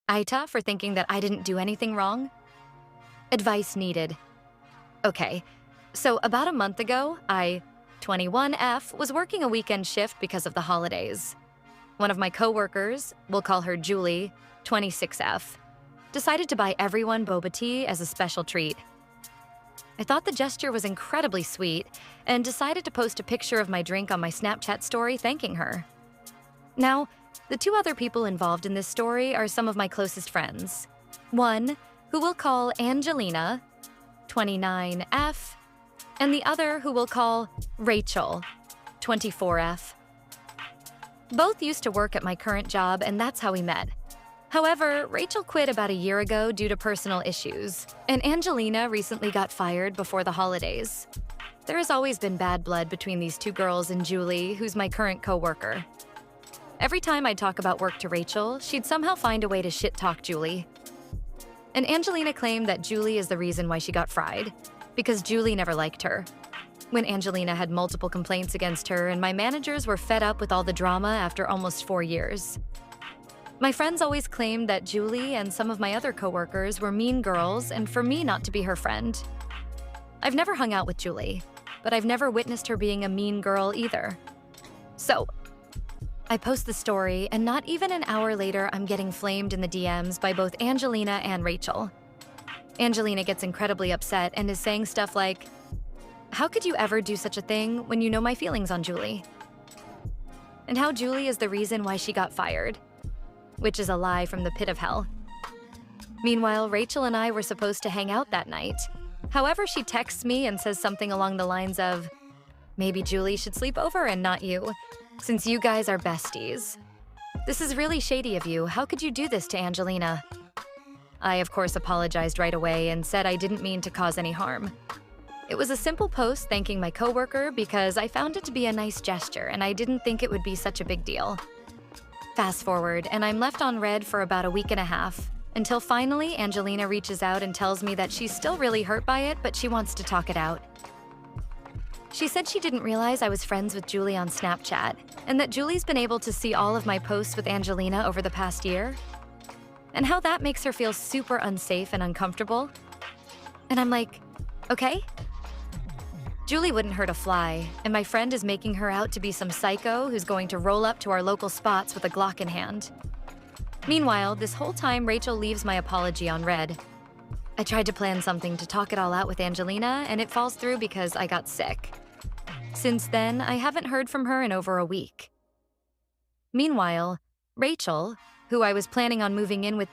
Aita for thinking that I didn't do anything wrong? Advice needed. Okay, so about a month ago, 21F, was working a weekend shift because of the holidays. One of my coworkers, we'll call her Julie, 26F, decided to buy everyone boba tea as a special treat. I thought the gesture was incredibly sweet and decided to post a picture of my drink on my Snapchat story thanking her. Now, the two other people involved in this story are some of my closest friends. One, who we'll call Angelina, 29F, and the other who we'll call Rachel, 24F. Both used to work at my current job, and that's how we met. However, Rachel quit about a year ago due to personal issues, and Angelina recently got fired before the holidays. There has always been bad blood between these two girls and Julie, who's my current coworker. Every time I'd talk about work to Rachel, she'd somehow find a way to shit-talk Julie. And Angelina claimed that Julie is the reason why she got fried, because Julie never liked her. When Angelina had multiple complaints against her and my managers were fed up with all the drama after almost 4 years. My friends always claimed that Julie and some of my other coworkers were mean girls and for me not to be her friend. I've never hung out with Julie, but I've never witnessed her being a mean girl either. So, I post the story, and not even an hour later, I'm getting flamed in the DMs by both Angelina and Rachel. Angelina gets incredibly upset and is saying stuff like, "How could you ever do such a thing when you know my feelings on Julie?" And how Julie is the reason why she got fired, which is a lie from the pit of hell. Meanwhile, Rachel and I were supposed to hang out that night. However, she texts me and says something along the lines of, "Maybe Julie should sleep over and not you, since you guys are besties. This is really shady of you. How could you do this to Angelina?" I, of course, apologized right away and said I didn't mean to cause any harm. It was a simple post thanking my coworker because I found it to be a nice gesture and I didn't think it would be such a big deal. Fast forward, and I'm left on red for about a week and a half, until finally Angelina reaches out and tells me that she's still really hurt by it, but she wants to talk it out. She said she didn't realize I was friends with Julie on Snapchat, and that Julie's been able to see all of my posts with Angelina over the past year, and how that makes her feel super unsafe and uncomfortable. And I'm like, okay? Julie wouldn't hurt a fly, and my friend is making her out to be some psycho who's going to roll up to our local spots with a Glock in hand. Meanwhile, this whole time Rachel leaves my apology on red. I tried to plan something to talk it all out with Angelina, and it falls through because I got sick. Since then, I haven't heard from her in over a week. Meanwhile, Rachel, who I was planning on moving in with